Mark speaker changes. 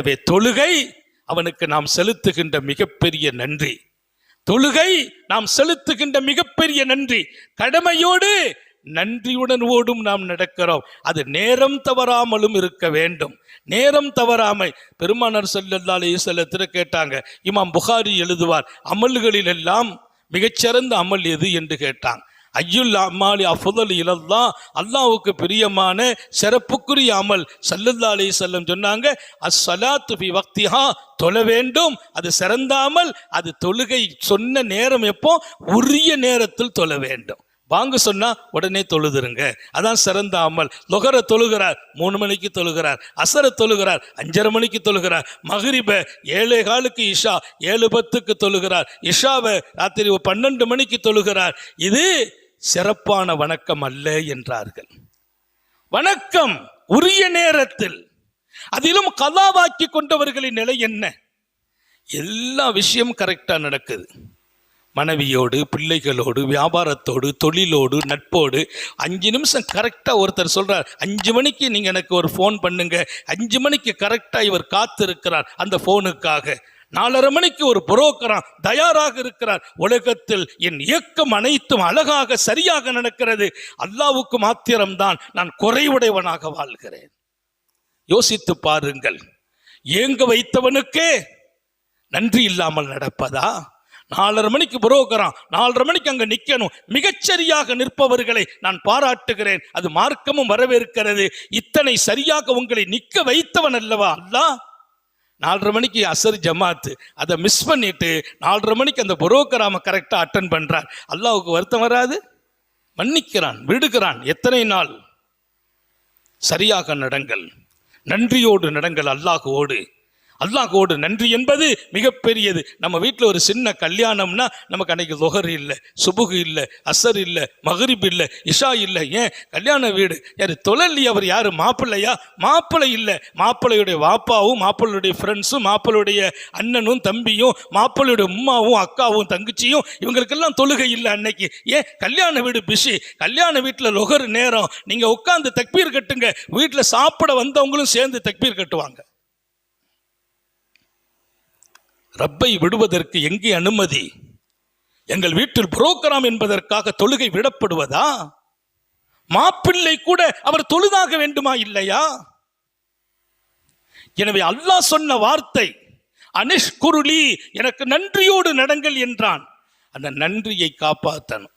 Speaker 1: எனவே தொழுகை அவனுக்கு நாம் செலுத்துகின்ற மிகப்பெரிய நன்றி. தொழுகை நாம் செலுத்துகின்ற மிகப்பெரிய நன்றி. கடமையோடு நன்றியுடன் ஓடும் நாம் நடக்கிறோம். அது நேரம் தவறாமலும் இருக்க வேண்டும். நேரம் தவறாமை. பெருமானார் ஸல்லல்லாஹு அலைஹி வஸல்லம் கேட்டாங்க, இமாம் புகாரி எழுதுவார், அமல்களில் எல்லாம் மிகச்சிறந்த அமல் எது என்று கேட்டாங்க. ஐயுல் அமாலி அஃதலு இலல்லாஹ், அல்லாஹ்வுக்கு பிரியமான சிறப்புக்குரிய அமல் ஸல்லல்லாஹு அலைஹி வஸல்லம் சொன்னாங்க, அஸ்ஸலாத்து ஃபி வக்திஹா, தொழ வேண்டும். அது சிறந்த அமல். அது தொழுகை சொன்ன நேரம் எப்போ? உரிய நேரத்தில் தொழ வேண்டும். வாங்க சொன்னா உடனே தொழுதுருங்க, அதான் சிறந்த அமல். லொஹர தொழுகிறார் 3 மணிக்கு தொழுகிறார், அசர தொழுகிறார் 5:30 மணிக்கு தொழுகிறார், மகரிப 7:15 இஷா 7:10 தொழுகிறார், இஷாவை ராத்திரி 12 மணிக்கு தொழுகிறார். இது சிறப்பான வணக்கம் அல்ல என்றார்கள். வணக்கம் உரிய நேரத்தில். அதிலும் கலாவாக்கி கொண்டவர்களின் நிலை என்ன? எல்லா விஷயமும் கரெக்டா நடக்குது. மனைவியோடு, பிள்ளைகளோடு, வியாபாரத்தோடு, தொழிலோடு, நட்போடு 5 நிமிஷம் கரெக்டாக ஒருத்தர் சொல்கிறார், 5 மணிக்கு நீங்கள் எனக்கு ஒரு ஃபோன் பண்ணுங்க. 5 மணிக்கு கரெக்டாக இவர் காத்திருக்கிறார் அந்த ஃபோனுக்காக. 4:30 மணிக்கு ஒரு புரோக்கரான் தயாராக இருக்கிறார். உலகத்தில் என் இயக்கம் அனைத்தும் அழகாக சரியாக நடக்கிறது. அல்லாஹ்வுக்கு மாத்திரம்தான் நான் குறைவுடையவனாக வாழ்கிறேன். யோசித்து பாருங்கள். ஏங்க வைத்தவனுக்கே நன்றி இல்லாமல் நடப்பதா? 4:30 மணிக்கு புரோக்கரான், 4:30 மணிக்கு அங்க நிக்கணும். மிகச்சரியாக நிற்பவர்களை நான் பாராட்டுகிறேன். அது மார்க்கமும் வரவேற்கிறது. இத்தனை சரியாக உங்களை நிக்க வைத்தவன் அல்லவா அல்லாஹ். 4:30 மணிக்கு அசர் ஜமாத்து, அதை மிஸ் பண்ணிட்டு 4:30 மணிக்கு அந்த புரோக்கராம கரெக்டா அட்டன் பண்றார். அல்லாஹ்வுக்கு வருத்தம் வராது? மன்னிக்கிறான், விடுகிறான். எத்தனை நாள்? சரியாக நடங்கள், நன்றியோடு நடங்கள். அல்லாஹ்வோடு நன்றி என்பது மிகப்பெரியது. நம்ம வீட்டில் ஒரு சின்ன கல்யாணம்னா நமக்கு அன்னைக்கு லுஹர் இல்லை, சுபுகு இல்லை, அசர் இல்லை, மகரிப் இல்லை, இஷா இல்லை. ஏன்? கல்யாண வீடு. யார் தொழலி? அவர் யார்? மாப்பிள்ளையா? மாப்பிள்ளை இல்லை. மாப்பிள்ளையுடைய வாப்பாவும், மாப்பிள்ளையுடைய ஃப்ரெண்ட்ஸும், மாப்பிள்ளையுடைய அண்ணனும் தம்பியும், மாப்பிள்ளையுடைய உம்மாவும் அக்காவும் தங்கச்சியும், இவங்களுக்கெல்லாம் தொழுகை இல்லை அன்னைக்கு. ஏன்? கல்யாண வீடு பிஸி. கல்யாண வீட்டில் லுஹர் நேரம். நீங்கள் உட்காந்து தக்பீர் கட்டுங்க. வீட்டில் சாப்பிட வந்தவங்களும் சேர்ந்து தக்பீர் கட்டுவாங்க. ரப்பை விடுவதற்கு எங்கே அனுமதி? எங்கள் வீட்டில் புரோக்கராம் என்பதற்காக தொழுகை விடப்படுவதா? மாப்பிள்ளை கூட அவர் தொழுதாக வேண்டுமா இல்லையா? எனவே அல்லாஹ் சொன்ன வார்த்தை அனிஷ்குருலி, எனக்கு நன்றியோடு நடங்கள் என்றான். அந்த நன்றியை காப்பாற்றணும்.